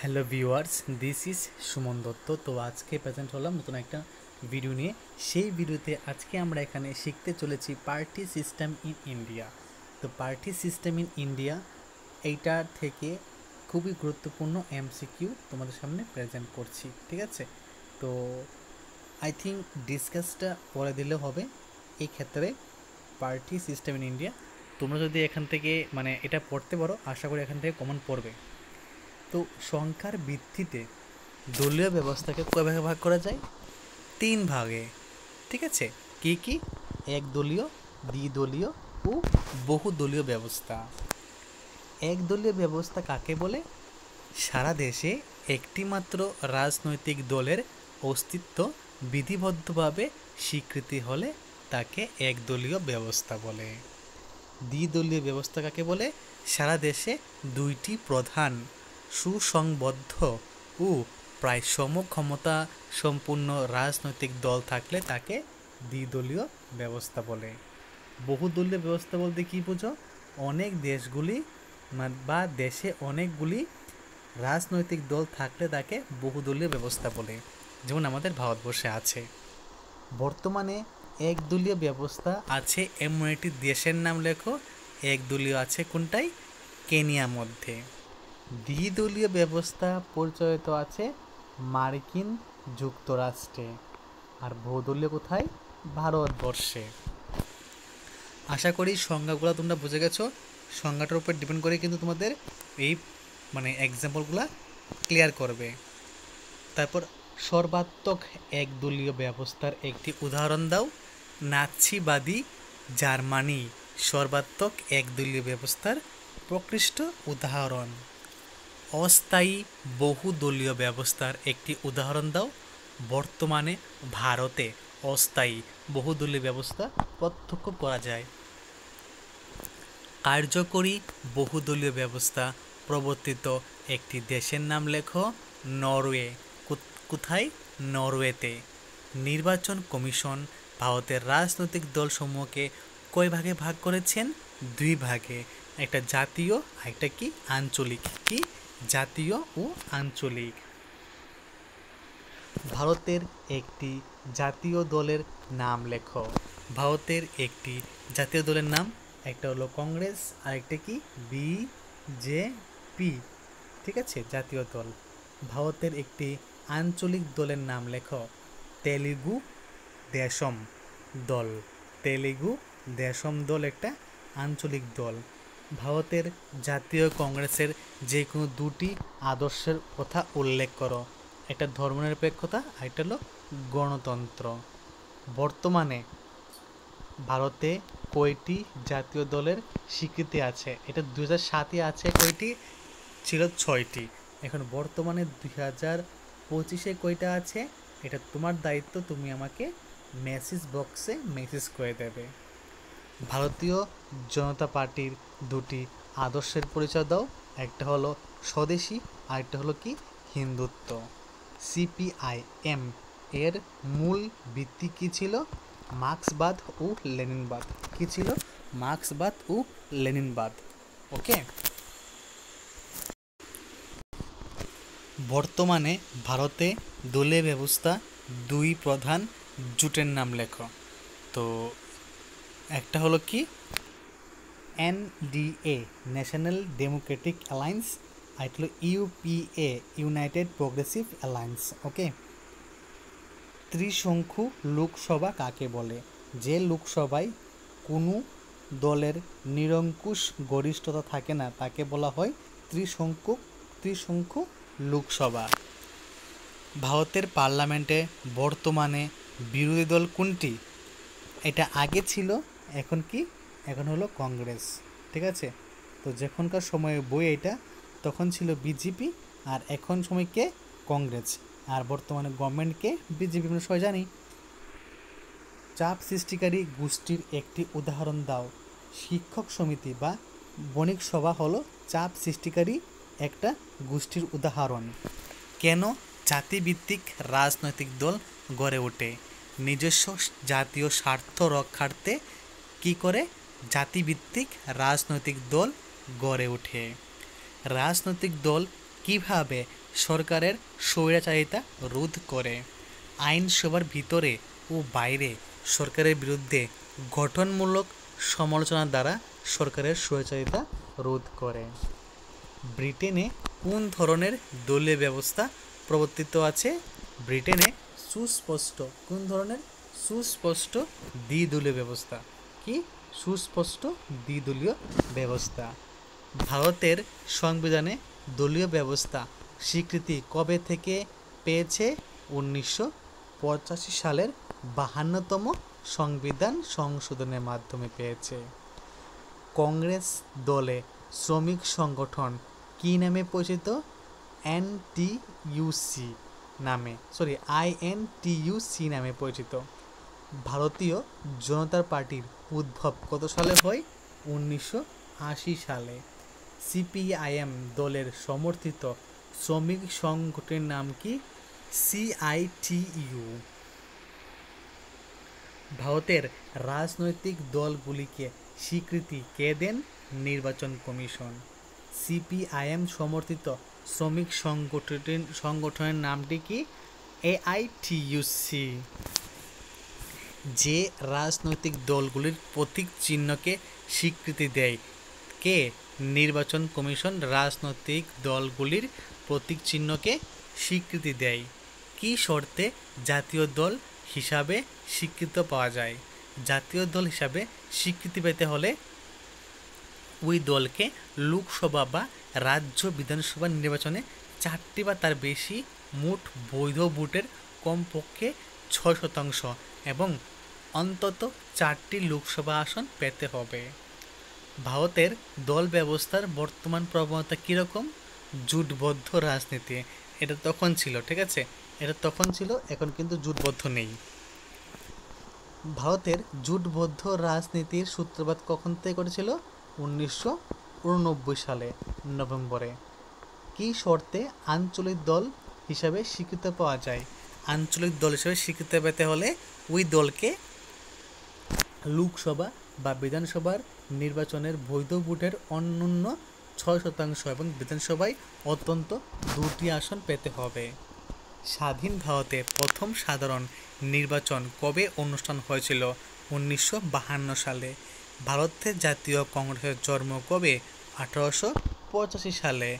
Hello viewers, this is Suman Dutta. তো আজকে present হলাম নতুন একটা ভিডিও নিয়ে। সেই ভিডিওতে আজকে আমরা এখানে শিখতে চলেছি পার্টি সিস্টেম ইন ইন্ডিয়া। তো পার্টি সিস্টেম ইন ইন্ডিয়া এইটার থেকে খুবই গুরুত্বপূর্ণ এমসিকিউ তোমাদের সামনে প্রেজেন্ট করছি, ঠিক আছে? তো আই থিঙ্ক ডিসকাসটা পরে দিলেও হবে। এই ক্ষেত্রে পার্টি সিস্টেম ইন ইন্ডিয়া তোমরা যদি এখান থেকে এটা পড়তে পারো, আশা করি এখান থেকে কমন পড়বে। তো সংখ্যার ভিত্তিতে দলীয় ব্যবস্থাকে কয় ভাগে ভাগ করা যায়? 3 ভাগে, ঠিক আছে? কি কি? একদলীয়, দ্বিদলীয় ও বহুদলীয় ব্যবস্থা। একদলীয় ব্যবস্থা কাকে বলে? সারা দেশে একটি মাত্র রাজনৈতিক দলের অস্তিত্ব বিধিবদ্ধভাবে স্বীকৃতি হলে তাকে একদলীয় ব্যবস্থা বলে। দ্বিদলীয় ব্যবস্থা কাকে বলে? সারা দেশে দুইটি প্রধান সুসংবদ্ধ ও প্রায় সমক্ষমতা সম্পূর্ণ রাজনৈতিক দল থাকলে তাকে দ্বিদলীয় ব্যবস্থা বলে। বহুদলীয় ব্যবস্থা বলতে কি বুঝো? অনেক দেশগুলি বা দেশে অনেকগুলি রাজনৈতিক দল থাকলে তাকে বহুদলীয় ব্যবস্থা বলে, যেমন আমাদের ভারতবর্ষে আছে। বর্তমানে একদলীয় ব্যবস্থা আছে এমন একটি দেশের নাম লেখো। একদলীয় আছে কোনটাই? কেনিয়ার মধ্যে। দ্বিদলীয় ব্যবস্থা পরিচালিত আছে মার্কিন যুক্তরাষ্ট্রে। আর বহুদলীয় কোথায়? ভারতবর্ষে। আশা করি সংজ্ঞাগুলো তোমরা বুঝে গেছো। সংজ্ঞাটার উপর ডিপেন্ড করে কিন্তু তোমাদের এই এক্সাম্পলগুলো ক্লিয়ার করবে। তারপর সর্বাত্মক একদলীয় ব্যবস্থার একটি উদাহরণ দাও। নাৎসিবাদী জার্মানি সর্বাত্মক একদলীয় ব্যবস্থার প্রকৃষ্ট উদাহরণ। অস্থায়ী বহুদলীয় ব্যবস্থার একটি উদাহরণ দাও। বর্তমানে ভারতে অস্থায়ী বহুদলীয় ব্যবস্থা প্রত্যক্ষ করা যায়। কার্যকরী বহুদলীয় ব্যবস্থা প্রবর্তিত একটি দেশের নাম লেখো। নরওয়ে। কোথায়? নরওয়েতে। নির্বাচন কমিশন ভারতের রাজনৈতিক দলসমূহকে কয় ভাগে ভাগ করেছেন? 2 ভাগে। একটা জাতীয় আর একটা কি আঞ্চলিক। কি? জাতীয় ও আঞ্চলিক। ভারতের একটি জাতীয় দলের নাম লেখো। ভারতের একটি জাতীয় দলের নাম, একটা হলো কংগ্রেস আর একটা কি বিজেপি, ঠিক আছে? জাতীয় দল। ভারতের একটি আঞ্চলিক দলের নাম লেখো। তেলুগু দেশম দল। তেলুগু দেশম দল একটা আঞ্চলিক দল। ভারতের জাতীয় কংগ্রেসের যে কোনো 2টি আদর্শের কথা উল্লেখ করো। একটা ধর্মনিরপেক্ষতা আর একটা হলো গণতন্ত্র। বর্তমানে ভারতে কয়টি জাতীয় দলের স্বীকৃতি আছে? এটা 2007-এ আছে কয়টি? ছিল 6টি। এখন বর্তমানে 2025-এ কয়টা আছে? এটা তোমার দায়িত্ব, তুমি আমাকে মেসেজ বক্সে মেসেজ করে দেবে। ভারতীয় জনতা পার্টির 2টি আদর্শের পরিচয় দাও। একটা হলো স্বদেশী আর একটা হলো কি হিন্দুত্ব। সিপিআইএম এর মূল ভিত্তি কী ছিল? মার্ক্সবাদ ও লেনিনবাদ। কী ছিল? মার্ক্সবাদ ও লেনিনবাদ। ওকে। বর্তমানে ভারতে দলীয় ব্যবস্থা 2 প্রধান জোটের নাম লেখো। তো একটা হলো কি এনডিএ, ন্যাশনাল ডেমোক্রেটিক অ্যালায়েন্স, আর একটা হলো ইউপিএ, ইউনাইটেড প্রোগ্রেসিভ অ্যালায়েন্স। ওকে। ত্রিশংকু লোকসভা কাকে বলে? যে লোকসভায় কোনো দলের নিরঙ্কুশ গরিষ্ঠতা থাকে না তাকে বলা হয় ত্রিশংকু লোকসভা। ভারতের পার্লামেন্টে বর্তমানে বিরোধী দল কোনটি? এটা আগে ছিল, এখন কি? এখন হলো কংগ্রেস, ঠিক আছে? তো যখনকার সময়ে বই এটা, তখন ছিল বিজেপি আর এখন সময় কে? কংগ্রেস। আর বর্তমানে গভর্নমেন্টকে বিজেপি, আমরা সবাই জানি। চাপ সৃষ্টিকারী গোষ্ঠীর একটি উদাহরণ দাও। শিক্ষক সমিতি বা বণিক সভা হলো চাপ সৃষ্টিকারী একটা গোষ্ঠীর উদাহরণ। কেন জাতিভিত্তিক রাজনৈতিক দল গড়ে ওঠে? নিজস্ব জাতীয় স্বার্থ রক্ষার্থে কি করে জাতিভিত্তিক রাজনৈতিক দল গড়ে ওঠে? রাজনৈতিক দল কিভাবে সরকারের স্বৈরাচারিতা রোধ করে, আইনসভার ভিতরে ও বাইরে সরকারের বিরুদ্ধে গঠনমূলক সমালোচনা দ্বারা সরকারের স্বৈরাচারিতা রোধ করে। ব্রিটেনে কোন ধরনের দলীয় ব্যবস্থা প্রবর্তিত আছে? ব্রিটেনে সুস্পষ্ট কোন ধরনের? সুস্পষ্ট দ্বিদলীয় ব্যবস্থা। কি? সুস্পষ্ট দ্বিদলীয় ব্যবস্থা। ভারতের সংবিধানে দলীয় ব্যবস্থা স্বীকৃতি কবে থেকে পেয়েছে? 1985 সালের 52তম সংবিধান সংশোধনের মাধ্যমে পেয়েছে। কংগ্রেস দলে শ্রমিক সংগঠন কি নামে পরিচিত? এনটিইউসি নামে, আইএনটিইউসি নামে পরিচিত। ভারতীয় জনতা পার্টির উদ্ভব কত সালে হয়? 1980 সালে। সিপিআইএম দলের সমর্থিত শ্রমিক সংগঠনের নাম কি? সিআইটিইউ। ভারতের রাজনৈতিক দলগুলিকে স্বীকৃতি কে দেন? নির্বাচন কমিশন। সিপিআইএম সমর্থিত শ্রমিক সংগঠনের নামটি কি? এআইটিইউসি। যে রাজনৈতিক দলগুলির প্রতীক চিহ্নকে স্বীকৃতি দেয় কে? নির্বাচন কমিশন রাজনৈতিক দলগুলির প্রতীক চিহ্নকে স্বীকৃতি দেয়। কি শর্তে জাতীয় দল হিসাবে স্বীকৃতি পাওয়া যায়? জাতীয় দল হিসাবে স্বীকৃতি পেতে হলে ওই দলকে লোকসভা বা রাজ্য বিধানসভা নির্বাচনে 4টি বা তার বেশি মোট বৈধ ভোটের কমপক্ষে 6% এবং অন্তত 4টি লোকসভা আসন পেতে হবে। ভারতের দল ব্যবস্থার বর্তমান প্রবণতা কীরকম? জোটবদ্ধ রাজনীতি। এটা তখন ছিল, ঠিক আছে, এটা তখন ছিল, এখন কিন্তু জোটবদ্ধ নেই। ভারতের জোটবদ্ধ রাজনীতির সূত্রপাত কখন থেকে করেছিল? 1989 সালে নভেম্বরে। কি শর্তে আঞ্চলিক দল হিসাবে স্বীকৃতি পাওয়া যায়? আঞ্চলিক দল হিসাবে স্বীকৃতি পেতে হলে ওই দলকে লোকসভা বা বিধানসভার নির্বাচনের বৈধ ভোটের অন্যূন 6% এবং বিধানসভায় অত্যন্ত 2টি আসন পেতে হবে। স্বাধীন ভারতে প্রথম সাধারণ নির্বাচন কবে অনুষ্ঠান হয়েছিল? 1952 সালে। ভারতের জাতীয় কংগ্রেসের জন্ম কবে? 1885 সালে।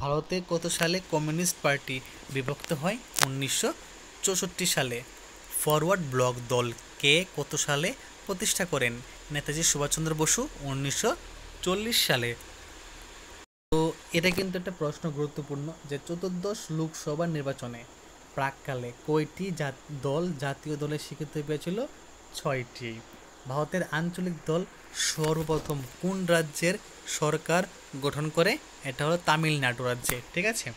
ভারতে কত সালে কমিউনিস্ট পার্টি বিভক্ত হয়? 1964 সালে। ফরওয়ার্ড ব্লক দল কে কত সালে প্রতিষ্ঠা করেন? নেতাজি সুভাষচন্দ্র বসু 1940 সালে। তো এটা কিন্তু একটা প্রশ্ন গুরুত্বপূর্ণ যে চতুর্দশ লোকসভা নির্বাচনে প্রাককালে কয়টি দল জাতীয় দলের স্বীকৃতি পেয়েছিল? 6টি। ভারতের আঞ্চলিক দল সর্বপ্রথম কোন রাজ্যের সরকার গঠন করে? এটা হলো তামিলনাড়ু রাজ্যে, ঠিক আছে।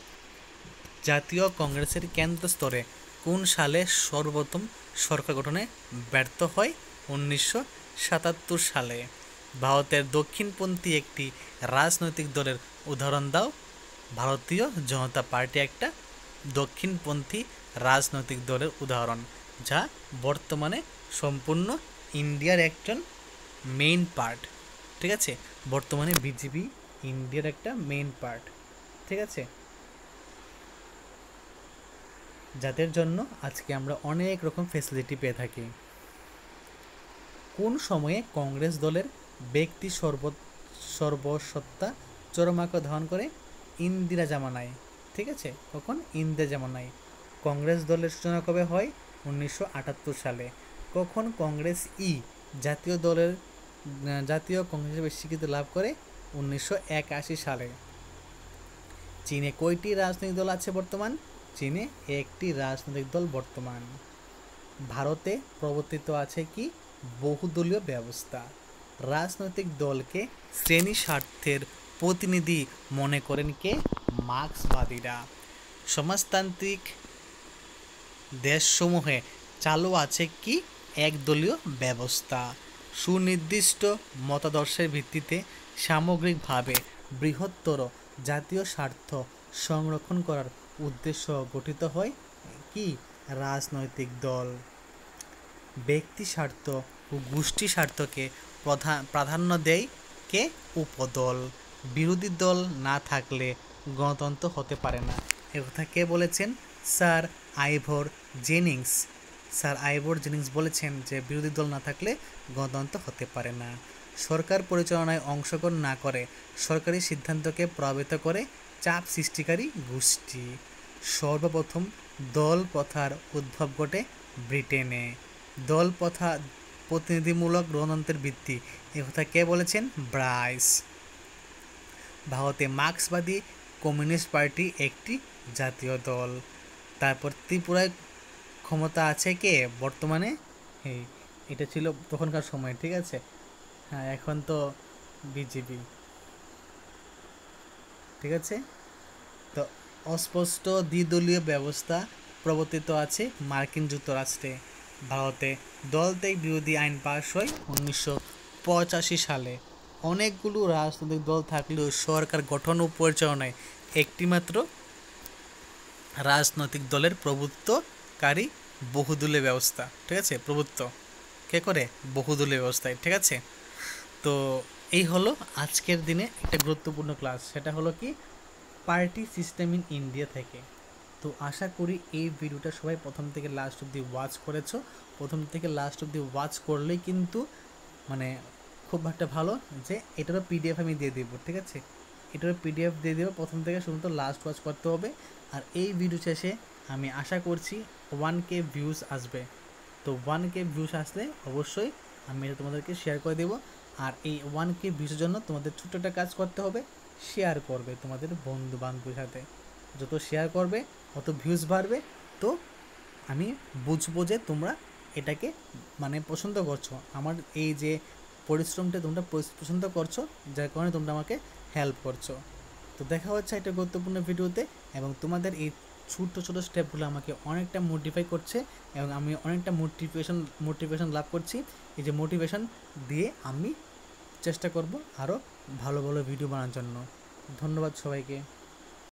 জাতীয় কংগ্রেসের কেন্দ্র স্তরে কোন সালে সর্বপ্রথম সরকার গঠনে ব্যর্থ হয়? 1977 সালে। ভারতের দক্ষিণপন্থী একটি রাজনৈতিক দলের উদাহরণ দাও। ভারতীয় জনতা পার্টি একটা দক্ষিণপন্থী রাজনৈতিক দলের উদাহরণ, যা বর্তমানে সম্পূর্ণ ইন্ডিয়ার একজন মেইন পার্ট, ঠিক আছে। বর্তমানে বিজেপি ইন্ডিয়ার একটা মেইন পার্ট, ঠিক আছে, যাদের জন্য আজকে আমরা অনেক রকম ফ্যাসিলিটি পেয়ে থাকি। কোন সময়ে কংগ্রেস দলের ব্যক্তি সর্বসত্তা চরমাকে ধারণ করে? ইন্দিরা জামানায়, ঠিক আছে। কখন? ইন্দিরা জামানায়। কংগ্রেস দলের সূচনা কবে হয়? 1978 সালে। কখন কংগ্রেস জাতীয় কংগ্রেস হিসেবে স্বীকৃতি লাভ করে? 1981 সালে। চীনে কয়টি রাজনৈতিক দল আছে বর্তমান? চীনে একটি রাজনৈতিক দল বর্তমান। ভারতে প্রবর্তিত আছে কি? বহুদলীয় ব্যবস্থা। রাজনৈতিক দলকে শ্রেণী স্বার্থের প্রতিনিধি মনে করেন কে? মার্ক্সবাদীরা। সমাজতান্ত্রিক দেশসমূহে চালু আছে কি? একদলীয় ব্যবস্থা। সুনির্দিষ্ট মতাদর্শের ভিত্তিতে সামগ্রিকভাবে বৃহত্তর জাতীয় স্বার্থ সংরক্ষণ করার উদ্দেশ্য গঠিত হয় কি? রাজনৈতিক দল। ব্যক্তি স্বার্থ ও গোষ্ঠী স্বার্থকে প্রাধান্য দেয় কে? উপদল। বিরোধী দল না থাকলে গণতন্ত্র হতে পারে না। একথা কে বলেছেন? Sir Ivor Jennings. Sir Ivor Jennings বলেছেন যে বিরোধী দল না থাকলে গণতন্ত্র হতে পারে না। সরকার পরিচালনায় অংশগ্রহণ না করে সরকারি সিদ্ধান্তকে প্রভাবিত করে চাপ সৃষ্টিকারী গোষ্ঠী। সর্বপ্রথম দল প্রথার উদ্ভব ঘটে ব্রিটেনে। দল প্রথা প্রতিনিধিমূলক গণতন্ত্রের ভিত্তি, একথা কে বলেছেন? ব্রাইস। ভারতে মার্ক্সবাদী কমিউনিস্ট পার্টি একটি জাতীয় দল। তারপর ত্রিপুরায় ক্ষমতা আছে কে বর্তমানে? এটা ছিল তখনকার সময়, ঠিক আছে। হ্যাঁ, এখন তো বিজেপি, ঠিক আছে। তো অস্পষ্ট দ্বিদলীয় ব্যবস্থা প্রবর্তিত আছে মার্কিন যুক্তরাষ্ট্রে। ভারতে দলত্যাগ বিরোধী আইন পাশ হয় 1985 সালে। অনেকগুলো রাজনৈতিক দল থাকলেও সরকার গঠন ও পরিচালনায় একটিমাত্র রাজনৈতিক দলের প্রভুত্বকারী বহুদলীয় ব্যবস্থা, ঠিক আছে। প্রভুত্ব কে করে? বহুদলীয় ব্যবস্থায়, ঠিক আছে। তো এই হলো আজকের দিনে একটা গুরুত্বপূর্ণ ক্লাস, সেটা হলো কি পার্টি সিস্টেম ইন ইন্ডিয়া থেকে। তো আশা করি এই ভিডিওটা সবাই প্রথম থেকে লাস্ট অব্দি ওয়াচ করেছো। প্রথম থেকে লাস্ট অব্দি ওয়াচ করলেই কিন্তু মানে খুব একটা ভালো, যে এটারও পিডিএফ আমি দিয়ে দেবো, ঠিক আছে। এটারও পিডিএফ দিয়ে দেবো, প্রথম থেকে শুধু লাস্ট ওয়াচ করতে হবে। আর এই ভিডিও শেষে আমি আশা করছি 1K ভিউজ আসবে। তো 1K ভিউজ আসলে অবশ্যই আমি এটা তোমাদেরকে শেয়ার করে দেবো। আর এই 1K ভিউজের জন্য তোমাদের ছোট্ট একটা কাজ করতে হবে, শেয়ার করবে তোমাদের বন্ধু বান্ধবের সাথে। যত শেয়ার করবে অত ভিউজ বাড়বে। তো আমি বুঝবো যে তোমরা এটাকে মানে পছন্দ করছো, আমার এই যে পরিশ্রমটা তোমরা পছন্দ করছো, যার কারণে তোমরা আমাকে হেল্প করছো। তো দেখা হচ্ছে একটা গুরুত্বপূর্ণ ভিডিওতে, এবং তোমাদের এই ছোটো ছোটো স্টেপগুলো আমাকে অনেকটা মোটিফাই করছে, এবং আমি অনেকটা মোটিভেশন লাভ করছি। এই যে মোটিভেশন দিয়ে আমি চেষ্টা করব আরও ভালো ভালো ভিডিও বানানোর জন্য। ধন্যবাদ সবাইকে।